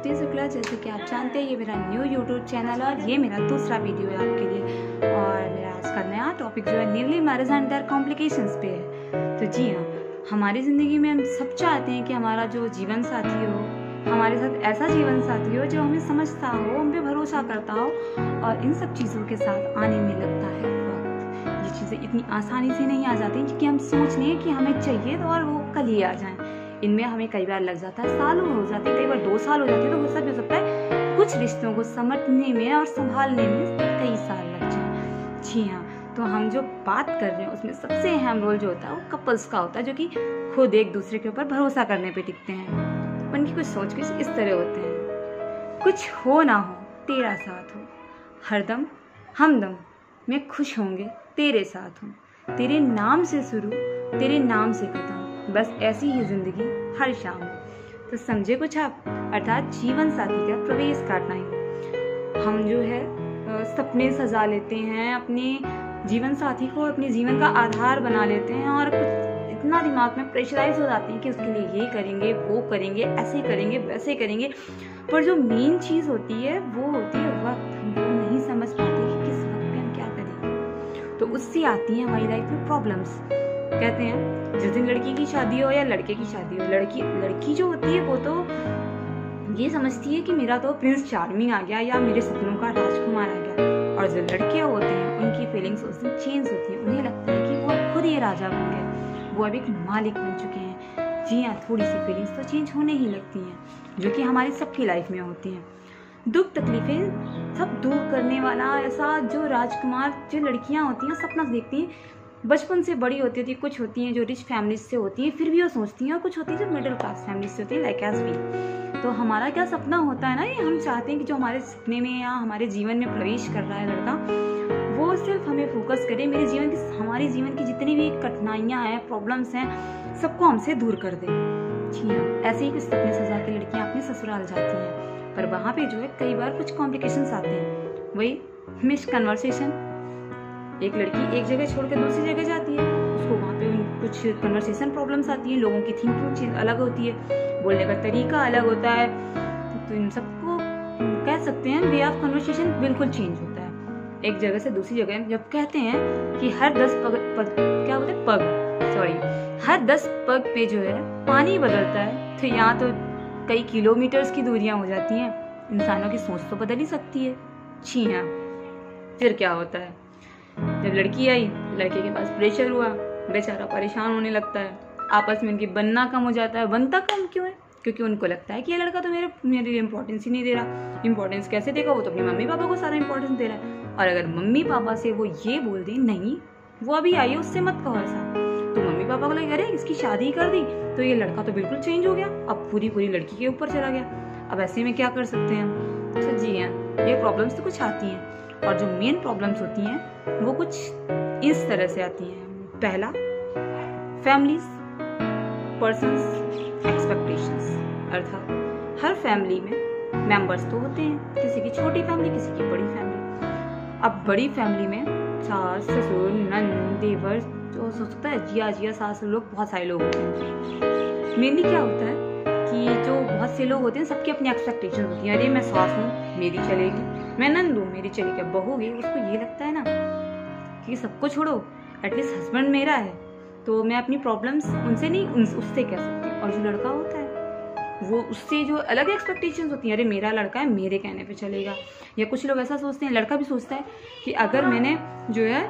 नमस्ते शुक्ला। जैसे कि आप जानते हैं ये मेरा न्यू यूट्यूब चैनल है और ये मेरा दूसरा वीडियो है आपके लिए। और मेरा आज का नया टॉपिक जो है newly marriage and their complications पे है। तो जी हाँ, हमारी ज़िंदगी में हम सब चाहते हैं कि हमारा जो जीवन साथी हो, हमारे साथ ऐसा जीवन साथी हो जो हमें समझता हो, हम पे भरोसा करता हो और इन सब चीज़ों के साथ आने में लगता है वक्त। ये चीज़ें इतनी आसानी से नहीं आ जाती कि हम सोच लें कि हमें चाहिए तो और वो कल ही आ जाएं। इनमें हमें कई बार लग जाता है, सालों हो जाते हैं, कई बार 2 साल हो जाते हैं, तो वो सब हो सकता है कुछ रिश्तों को समझने में और संभालने में कई साल लग जाए। जी हाँ, तो हम जो बात कर रहे हैं उसमें सबसे अहम रोल जो होता है वो कपल्स का होता है, जो कि खुद एक दूसरे के ऊपर भरोसा करने पे टिकते हैं। उनकी कुछ सोच कुछ इस तरह होते हैं, कुछ हो ना हो तेरा साथ हो, हरदम हमदम में खुश होंगे तेरे साथ हूँ, तेरे नाम से शुरू तेरे नाम से खत्म, बस ऐसी ही जिंदगी हर शाम। तो समझे कुछ आप, अर्थात जीवन साथी का प्रवेश काटना ही। हम जो है सपने सजा लेते हैं, अपने जीवन साथी को अपने जीवन का आधार बना लेते हैं और कुछ इतना दिमाग में प्रेशराइज हो जाते हैं कि उसके लिए ये करेंगे वो करेंगे, ऐसे करेंगे वैसे करेंगे। पर जो मेन चीज़ होती है वो होती है वक्त। हम वो नहीं समझ पाते कि किस वक्त पे हम क्या करेंगे, तो उससे आती है हमारी लाइफ में प्रॉब्लम्स। कहते हैं जिस दिन लड़की की शादी हो या लड़के की शादी हो, लड़की जो होती है वो तो ये समझती है कि मेरा तो प्रिंस चार्मिंग आ गया या मेरे सपनों का राजकुमार आ गया। और जो लड़के होते हैं उनकी फीलिंग्स उस दिन चेंज होती है, उन्हें लगता है कि वो अब खुद ही राजा बन गए, वो अब एक मालिक बन चुके हैं। जी हाँ, थोड़ी सी फीलिंग्स तो चेंज होने ही लगती हैं, जो कि हमारी सबकी लाइफ में होती हैं। दुख तकलीफें सब दूर करने वाला ऐसा जो राजकुमार, जो लड़कियां होती हैं सपना देखती हैं, बचपन से बड़ी होती थी। कुछ होती हैं जो रिच फैमिलीज से होती हैं, फिर भी वो सोचती हैं, और कुछ होती है जो मिडिल क्लास फैमिली से होती है, लाइक एज वी। तो हमारा क्या सपना होता है ना, ये हम चाहते हैं कि जो हमारे सपने में या हमारे जीवन में प्रवेश कर रहा है लड़का, वो सिर्फ हमें फोकस करे, मेरे जीवन की, हमारे जीवन की जितनी भी कठिनाइयाँ हैं, प्रॉब्लम्स हैं, सबको हमसे दूर कर दे। जी हाँ, ऐसे ही कुछ सपने सजा के लड़कियाँ अपने ससुराल जाती हैं, पर वहाँ पे जो है कई बार कुछ कॉम्प्लिकेशंस आते हैं। वही मिस कन्वर्सेशन, एक लड़की एक जगह छोड़ के दूसरी जगह जाती है, उसको वहाँ पे कुछ कन्वर्सेशन प्रॉब्लम्स आती हैं, लोगों की थिंकिंग अलग होती है, बोलने का तरीका अलग होता है। तो इन सबको कह सकते हैं वे ऑफ कन्वर्सेशन बिल्कुल चेंज होता है एक जगह से दूसरी जगह। जब कहते हैं कि हर 10 पग पे जो है पानी बदलता है, तो यहाँ तो कई किलोमीटर्स की दूरियां हो जाती हैं। इंसानों की सोच तो बदल ही सकती है। जी हाँ, फिर क्या होता है, जब लड़की आई, लड़के के पास प्रेशर हुआ, बेचारा परेशान होने लगता है, आपस में उनकी बनना कम हो जाता है। बनता कम क्यों है? क्योंकि उनको लगता है कि ये लड़का तो मेरे लिए इम्पोर्टेंस ही नहीं दे रहा। इम्पोर्टेंस कैसे देगा? वो तो अपने मम्मी पापा को सारा इम्पोर्टेंस दे रहा है। और अगर मम्मी पापा से वो ये बोल दे नहीं वो अभी आई है, उससे मत कहो ऐसा, तो मम्मी पापा को लगे अरे इसकी शादी कर दी तो ये लड़का तो बिल्कुल चेंज हो गया, अब पूरी लड़की के ऊपर चला गया। अब ऐसे में क्या कर सकते हैं हम? तो जी हाँ, ये प्रॉब्लम्स तो कुछ आती हैं, और जो मेन प्रॉब्लम्स होती हैं वो कुछ इस तरह से आती हैं। पहला, फैमिलीज पर्सन्स एक्सपेक्टेशंस, अर्थात हर फैमिली में मेंबर्स तो होते हैं, किसी की छोटी फैमिली, किसी की बड़ी फैमिली। अब बड़ी फैमिली में सास ससुर नंद देवर, जो सोचता है जिया सास, लोग बहुत सारे लोग होते हैं। मेनली क्या होता है कि जो बहुत से लोग होते हैं सबकी अपनी एक्सपेक्टेशन होती है। अरे मैं सास हूँ मेरी चलेगी, मैं नंद हूँ मेरी चलेगी। अब बहू होगी, उसको ये लगता है ना कि सबको छोड़ो, एटलीस्ट हस्बैंड मेरा है तो मैं अपनी प्रॉब्लम्स उनसे नहीं उससे कह सकती। और जो लड़का होता है वो उससे जो अलग एक्सपेक्टेशंस होती हैं, अरे मेरा लड़का है मेरे कहने पे चलेगा। या कुछ लोग ऐसा सोचते हैं, लड़का भी सोचता है कि अगर मैंने जो है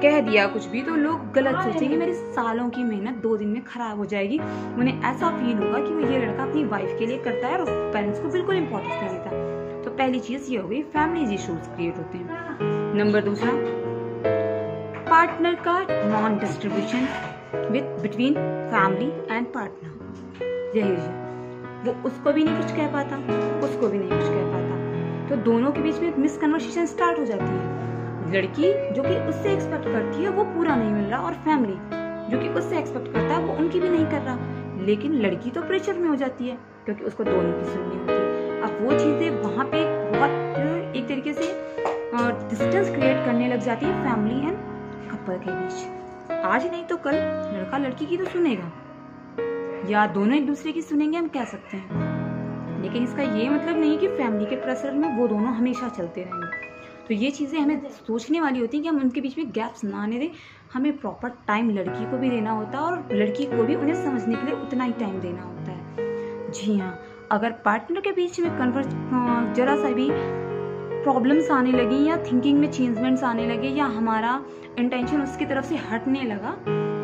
कह दिया कुछ भी तो लोग गलत सोचेंगे, मेरी सालों की मेहनत 2 दिन में खराब हो जाएगी। उन्हें ऐसा फील होगा कि वो ये लड़का अपनी वाइफ के लिए करता है और पेरेंट्स को बिल्कुल इंपॉर्टेंस नहीं देता। तो पहली चीज ये हो गई, फैमिली इश्यूज क्रिएट होते हैं। नंबर दूसरा, पार्टनर का non distribution between family and partner. यही वो उसको भी नहीं कुछ कह पाता, उसको भी नहीं कुछ कह पाता, तो दोनों के बीच में एक मिसकन्वर्सेशन स्टार्ट हो जाती है। लड़की जो कि उससे एक्सपेक्ट करती है वो पूरा नहीं मिल रहा, और फैमिली जो कि उससे एक्सपेक्ट करता है वो उनकी भी नहीं कर रहा। लेकिन लड़की तो प्रेशर में हो जाती है क्योंकि उसको दोनों की सुननी होती है। अब वो चीजें वहां पे बहुत एक तरीके से डिस्टेंस क्रिएट करने लग जाती है फैमिली एंड कपल के बीच। आज नहीं तो कल लड़का लड़की की तो सुनेगा, या दोनों एक दूसरे की सुनेंगे, हम कह सकते हैं। लेकिन इसका ये मतलब नहीं कि फैमिली के प्रेशर में वो दोनों हमेशा चलते रहेंगे। तो ये चीज़ें हमें सोचने वाली होती हैं कि हम उनके बीच में गैप्स ना आने दें। हमें प्रॉपर टाइम लड़की को भी देना होता है और लड़की को भी उन्हें समझने के लिए उतना ही टाइम देना होता है। जी हाँ, अगर पार्टनर के बीच में जरा सा भी प्रॉब्लम्स आने लगी या थिंकिंग में चेंजमेंट्स आने लगे या हमारा इंटेंशन उसकी तरफ से हटने लगा,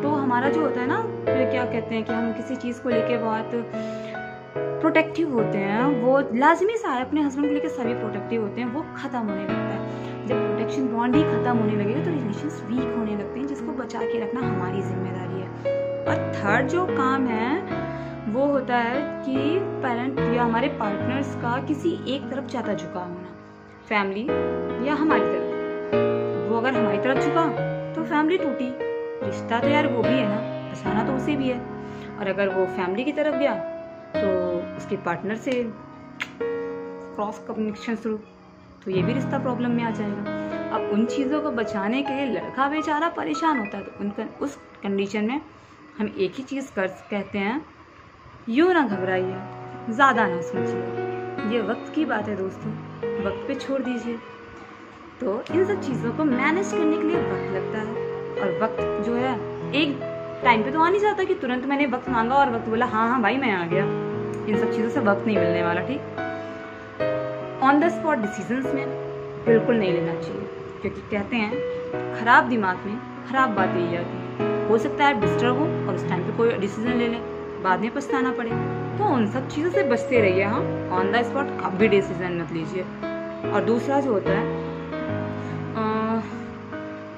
तो हमारा जो होता है ना, क्या कहते हैं कि हम किसी चीज़ को लेके बहुत प्रोटेक्टिव होते हैं, वो लाजमी सा है, अपने हस्बैंड को लेकर सभी प्रोटेक्टिव होते हैं, वो ख़त्म होने लगता है। जब प्रोटेक्शन बॉन्ड ही ख़त्म होने लगेगा तो रिलेशंस वीक होने लगते हैं, जिसको बचा के रखना हमारी जिम्मेदारी है। और थर्ड जो काम है वो होता है कि पेरेंट या हमारे पार्टनर्स का किसी एक तरफ ज़्यादा झुकाव होना, फैमिली या हमारी तरफ। वो अगर हमारी तरफ झुका तो फैमिली टूटी, रिश्ता तो यार वो भी है ना, बचाना तो उसे भी है। और अगर वो फैमिली की तरफ गया तो उसके पार्टनर से क्रॉस कम्युनिकेशन शुरू, तो ये भी रिश्ता प्रॉब्लम में आ जाएगा। अब उन चीज़ों को बचाने के लिए लड़का बेचारा परेशान होता है, तो उनका उस कंडीशन में हम एक ही चीज़ कहते हैं, यूँ ना घबराइए, ज़्यादा ना सोचिए, ये वक्त की बात है दोस्तों, वक्त पे छोड़ दीजिए। तो इन सब चीज़ों को मैनेज करने के लिए वक्त लगता है, और वक्त जो है एक टाइम पे तो आ नहीं जाता कि तुरंत मैंने वक्त मांगा और वक्त बोला हाँ हाँ भाई मैं आ गया। इन सब चीज़ों से वक्त नहीं मिलने वाला, ठीक। ऑन द स्पॉट डिसीजंस में बिल्कुल नहीं लेना चाहिए, क्योंकि कहते हैं खराब दिमाग में खराब बातें ही आती हैं। हो सकता है आप डिस्टर्ब हो और उस टाइम पे कोई डिसीजन ले लें, बाद में पछताना पड़े, तो उन सब चीज़ों से बचते रहिए। हाँ, ऑन द स्पॉट कभी डिसीजन मत लीजिए। और दूसरा जो होता है,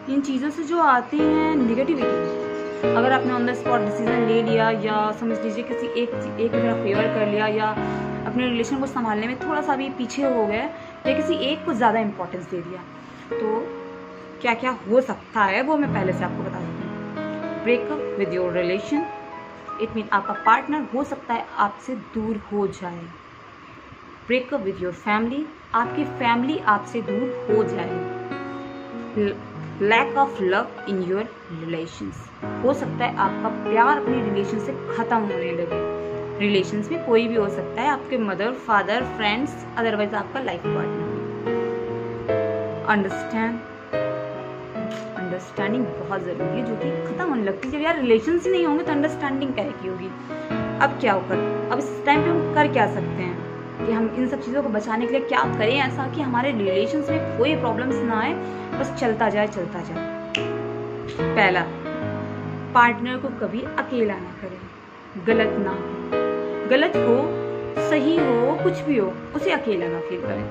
इन चीज़ों से जो आती हैं निगेटिविटी, अगर आपने ऑन द स्पॉट डिसीजन ले लिया या समझ लीजिए किसी एक तरफ फेवर कर लिया या अपने रिलेशन को संभालने में थोड़ा सा भी पीछे हो गए या किसी एक को ज़्यादा इंपॉर्टेंस दे दिया, तो क्या क्या हो सकता है वो मैं पहले से आपको बता देती हूँ। Breakup with your relation, it mean आपका पार्टनर हो सकता है आपसे दूर हो जाए। ब्रेकअप विद योर फैमिली, आपकी फैमिली आपसे दूर हो जाए। Lack of love in your relations, हो सकता है आपका प्यार अपने रिलेशन से ख़त्म होने लगे। रिलेशंस में कोई भी हो सकता है, आपके मदर, फादर, फ्रेंड्स, अदरवाइज आपका लाइफ पार्टनर। अंडरस्टैंडिंग बहुत ज़रूरी है, जो कि ख़त्म होने लगती है। जब यार रिलेशंस ही नहीं होंगे तो अंडरस्टैंडिंग क्या की होगी। अब क्या होगा, अब इस टाइम पे हम कर क्या सकते हैं कि हम इन सब चीज़ों को बचाने के लिए क्या करें ऐसा कि हमारे रिलेशंस में कोई प्रॉब्लम्स ना आए, बस चलता जाए चलता जाए। पहला, पार्टनर को कभी अकेला ना करें, गलत ना हो, गलत हो सही हो कुछ भी हो, उसे अकेला ना फील करें।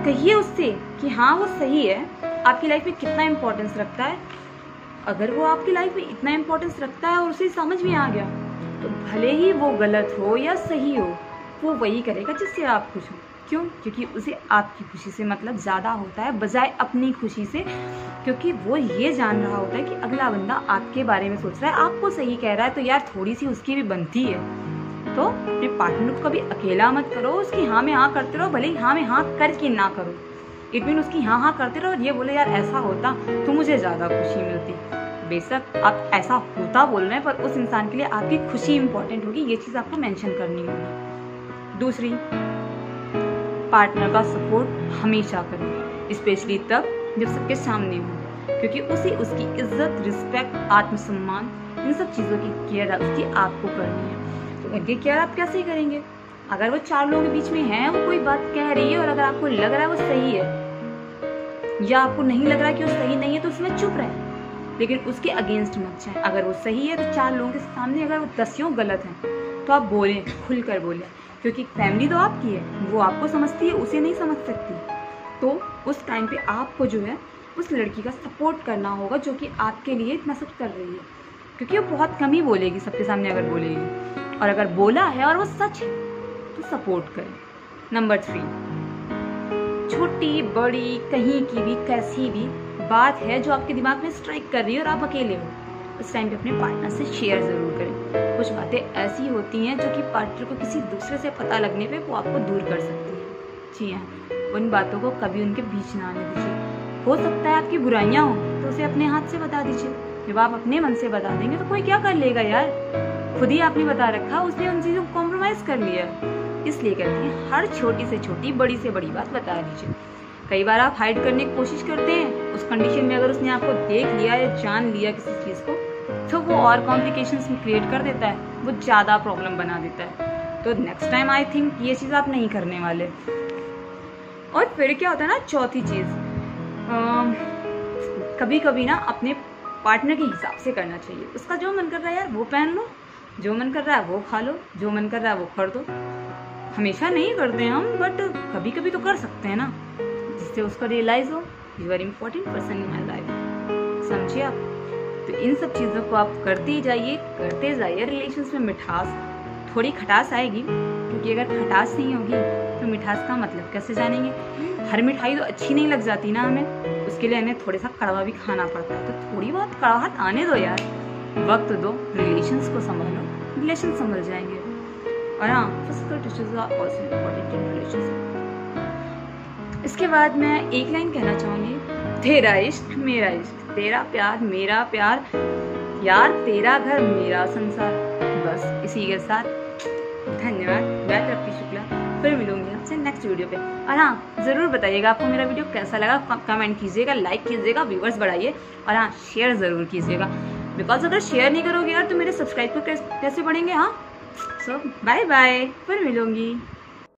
कहिए उससे कि हाँ वो सही है, आपकी लाइफ में कितना इम्पोर्टेंस रखता है। अगर वो आपकी लाइफ में इतना इम्पोर्टेंस रखता है और उसे समझ में आ गया, तो भले ही वो गलत हो या सही हो, वो वही करेगा जिससे आप खुश हो। क्यों? क्योंकि उसे आपकी खुशी से मतलब ज़्यादा होता है बजाय अपनी खुशी से, क्योंकि वो ये जान रहा होता है कि अगला बंदा आपके बारे में सोच रहा है, आपको सही कह रहा है, तो यार थोड़ी सी उसकी भी बनती है। तो अपने पार्टनर को कभी अकेला मत करो, उसकी हाँ में हाँ करते रहो, भले ही हाँ में हाँ करके ना करो। इट मीन उसकी हाँ हाँ करते रहो और ये बोले यार ऐसा होता तो मुझे ज़्यादा खुशी मिलती। बेशक आप ऐसा होता बोल रहे हैं, पर उस इंसान के लिए आपकी खुशी इंपॉर्टेंट होगी, ये चीज़ आपको मेंशन करनी होगी। दूसरी, पार्टनर का सपोर्ट हमेशा करें, स्पेशली तब जब सबके सामने हो, क्योंकि उसे उसकी इज्जत, रिस्पेक्ट, आत्मसम्मान, इन सब चीज़ों की केयर उसकी आपको करनी है। तो उनकी केयर आप कैसे करेंगे? अगर वो चार लोगों के बीच में है, वो कोई बात कह रही है और अगर आपको लग रहा है वो सही है या आपको नहीं लग रहा है कि वो सही नहीं है, तो उसमें चुप रहे, लेकिन उसके अगेंस्ट मत जाए। अगर वो सही है तो चार लोगों के सामने अगर वो 10 गलत हैं तो आप बोलें, खुलकर बोलें, क्योंकि फैमिली तो आपकी है, वो आपको समझती है, उसे नहीं समझ सकती। तो उस टाइम पे आपको जो है उस लड़की का सपोर्ट करना होगा जो कि आपके लिए इतना सब कर रही है, क्योंकि वो बहुत कम ही बोलेगी सबके सामने अगर बोलेगी, और अगर बोला है और वो सच है तो सपोर्ट करें। नंबर 3, छोटी बड़ी कहीं की भी कैसी भी बात है जो आपके दिमाग में स्ट्राइक कर रही है और आप अकेले हो, उस टाइम पे अपने पार्टनर से शेयर ज़रूर करें। कुछ बातें ऐसी होती हैं जो कि पार्टनर को किसी दूसरे से पता लगने पे वो आपको दूर कर सकती है। जी हाँ, उन बातों को कभी उनके बीच ना आने दीजिए। हो सकता है आपकी बुराइयाँ हो तो उसे अपने हाथ से बता दीजिए। जब आप अपने मन से बता देंगे तो कोई क्या कर लेगा यार, खुद ही आपने बता रखा, उसने उन चीज़ों को कॉम्प्रोमाइज़ कर लिया। इसलिए कहते हैं हर छोटी से छोटी बड़ी से बड़ी बात बता दीजिए। कई बार आप हाइड करने की कोशिश करते हैं, उस कंडीशन में अगर उसने आपको देख लिया या जान लिया किसी चीज़ को, तो वो और कॉम्प्लिकेशंस क्रिएट कर देता है, वो ज़्यादा प्रॉब्लम बना देता है। तो नेक्स्ट टाइम आई थिंक ये चीज़ आप नहीं करने वाले। और फिर क्या होता है ना, चौथी चीज़, कभी कभी ना अपने पार्टनर के हिसाब से करना चाहिए। उसका जो मन कर रहा है यार वो पहन लो, जो मन कर रहा है वो खा लो, जो मन कर रहा है वो कर दो। हमेशा नहीं करते हम, बट कभी कभी तो कर सकते हैं ना, जिससे उसका रियलाइज हो you are important person in my life. समझिए आप। तो इन सब चीज़ों को आप करते जाइए, करते जाइए। रिलेशंस में मिठास, थोड़ी खटास आएगी, क्योंकि अगर खटास नहीं होगी तो मिठास का मतलब कैसे जानेंगे। हर मिठाई तो अच्छी नहीं लग जाती ना हमें, उसके लिए हमें थोड़ा सा कड़वा भी खाना पड़ता है। तो थोड़ी बहुत कड़वाहट आने दो यार, वक्त दो, रिलेशंस को संभालो, रिलेशन संभल जाएंगे। और हाँ, physical touches are also important in relationship. इसके बाद मैं एक लाइन कहना चाहूँगी, तेरा इश्क मेरा इश्क, तेरा प्यार मेरा प्यार, यार तेरा घर मेरा संसार। बस इसी के साथ धन्यवाद। मैं तृप्ति शुक्ला, फिर मिलूंगी आपसे नेक्स्ट वीडियो पे। और हाँ, ज़रूर बताइएगा आपको मेरा वीडियो कैसा लगा, कमेंट कीजिएगा, लाइक कीजिएगा, व्यूअर्स बढ़ाइए। और हाँ, शेयर ज़रूर कीजिएगा, बिकॉज अगर शेयर नहीं करोगे यार तो मेरे सब्सक्राइबर कैसे बढ़ेंगे। हाँ, सो बाय बाय, फिर मिलूंगी।